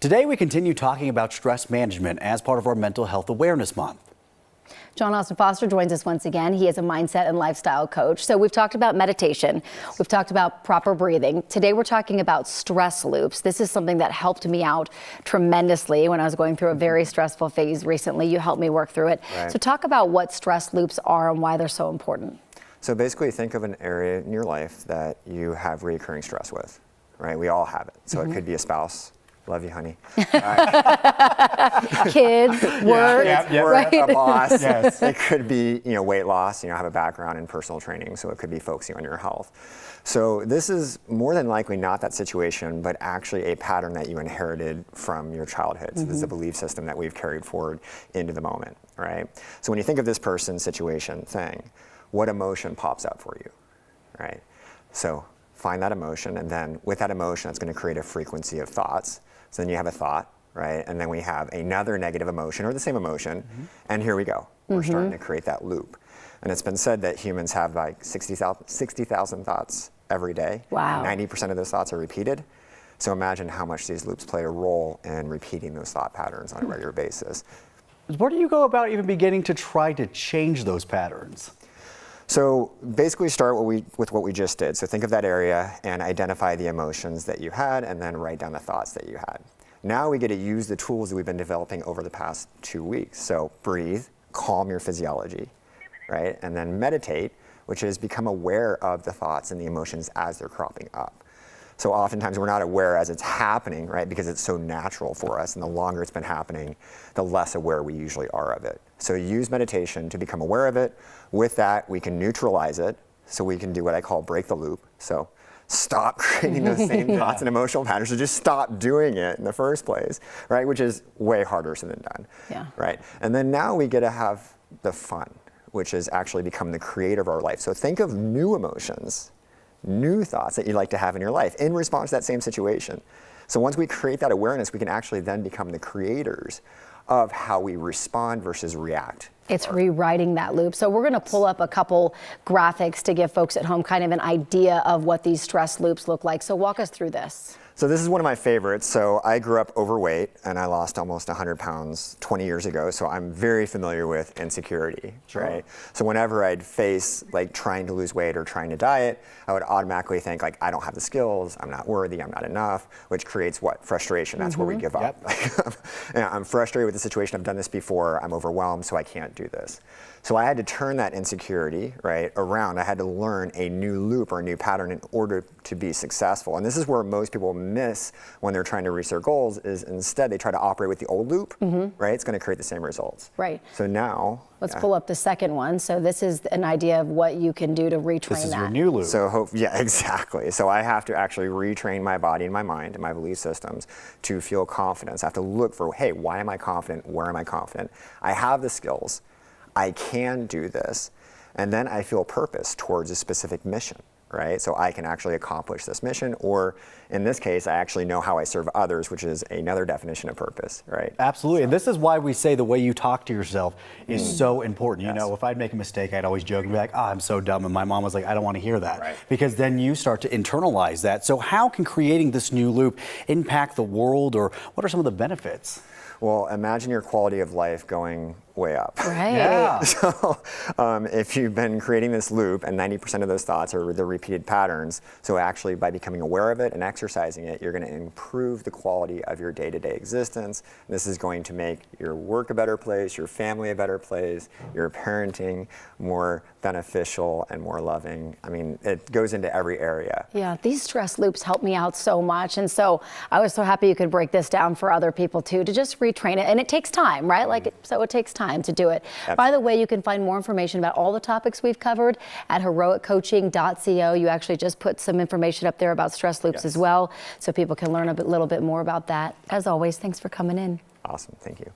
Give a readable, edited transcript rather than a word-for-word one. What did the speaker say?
Today we continue talking about stress management as part of our Mental Health Awareness Month. John Austin Foster joins us once again. He is a mindset and lifestyle coach. So we've talked about meditation. We've talked about proper breathing. Today we're talking about stress loops. This is something that helped me out tremendously when I was going through a very stressful phase recently. You helped me work through it. Right. So talk about what stress loops are and why they're so important. So basically think of an area in your life that you have recurring stress with, right? We all have it. So it could be a spouse. Love you, honey. Kids, work, Work, a boss. Yes. It could be, weight loss. I have a background in personal training, so it could be focusing on your health. So this is more than likely not that situation, but actually a pattern that you inherited from your childhood. So this is a belief system that we've carried forward into the moment, right? So when you think of this person, situation, thing, what emotion pops up for you, right? So find that emotion, and then with that emotion, it's going to create a frequency of thoughts. So then you have a thought, right? And then we have another negative emotion or the same emotion. And here we go. We're starting to create that loop. And it's been said that humans have like 60,000 thoughts every day. Wow. 90% of those thoughts are repeated. So imagine how much these loops play a role in repeating those thought patterns on a regular basis. Where do you go about even beginning to try to change those patterns? So basically start with what we just did. So think of that area and identify the emotions that you had and then write down the thoughts that you had. Now we get to use the tools that we've been developing over the past 2 weeks. So breathe, calm your physiology, right? And then meditate, which is become aware of the thoughts and the emotions as they're cropping up. So oftentimes we're not aware as it's happening, right? Because it's so natural for us, and the longer it's been happening, the less aware we usually are of it. So use meditation to become aware of it. With that, we can neutralize it. So we can do what I call break the loop. So stop creating those same thoughts and emotional patterns, so just stop doing it in the first place, right? Which is way harder said than done, right? And then now we get to have the fun, which is actually become the creator of our life. So think of new emotions, new thoughts that you'd like to have in your life in response to that same situation. So once we create that awareness, we can actually then become the creators of how we respond versus react. It's rewriting that loop. So we're going to pull up a couple graphics to give folks at home kind of an idea of what these stress loops look like. So walk us through this. So this is one of my favorites. So I grew up overweight and I lost almost 100 pounds 20 years ago. So I'm very familiar with insecurity, right? So whenever I'd face like trying to lose weight or trying to diet, I would automatically think like, I don't have the skills, I'm not worthy, I'm not enough, which creates what? Frustration. That's where we give up. I'm frustrated with the situation, I've done this before, I'm overwhelmed, so I can't do this. So I had to turn that insecurity, right, around. I had to learn a new loop or a new pattern in order to be successful. And this is where most people miss when they're trying to reach their goals, is instead they try to operate with the old loop, right? It's going to create the same results. Right. So now, let's pull up the second one. So this is an idea of what you can do to retrain that. This is your new loop. So exactly. So I have to actually retrain my body and my mind and my belief systems to feel confidence. I have to look for, hey, why am I confident? Where am I confident? I have the skills. I can do this. And then I feel purpose towards a specific mission, right? So I can actually accomplish this mission, or in this case, I actually know how I serve others, which is another definition of purpose, right? Absolutely. And this is why we say the way you talk to yourself is so important. You know, if I'd make a mistake, I'd always joke and be like, oh, I'm so dumb. And my mom was like, I don't want to hear that. Because then you start to internalize that. So how can creating this new loop impact the world, or what are some of the benefits? Well, imagine your quality of life going way up. Right. Yeah. So if you've been creating this loop and 90% of those thoughts are the repeated patterns, so actually by becoming aware of it and exercising it, you're going to improve the quality of your day-to-day existence. This is going to make your work a better place, your family a better place, your parenting more beneficial and more loving. I mean, it goes into every area. Yeah, these stress loops help me out so much. And so I was so happy you could break this down for other people too, to just retrain it. And it takes time, right? So it takes time to do it. Absolutely. By the way, you can find more information about all the topics we've covered at heroiccoaching.co. You actually just put some information up there about stress loops as well, so people can learn a little bit more about that. As always, thanks for coming in. Awesome, thank you.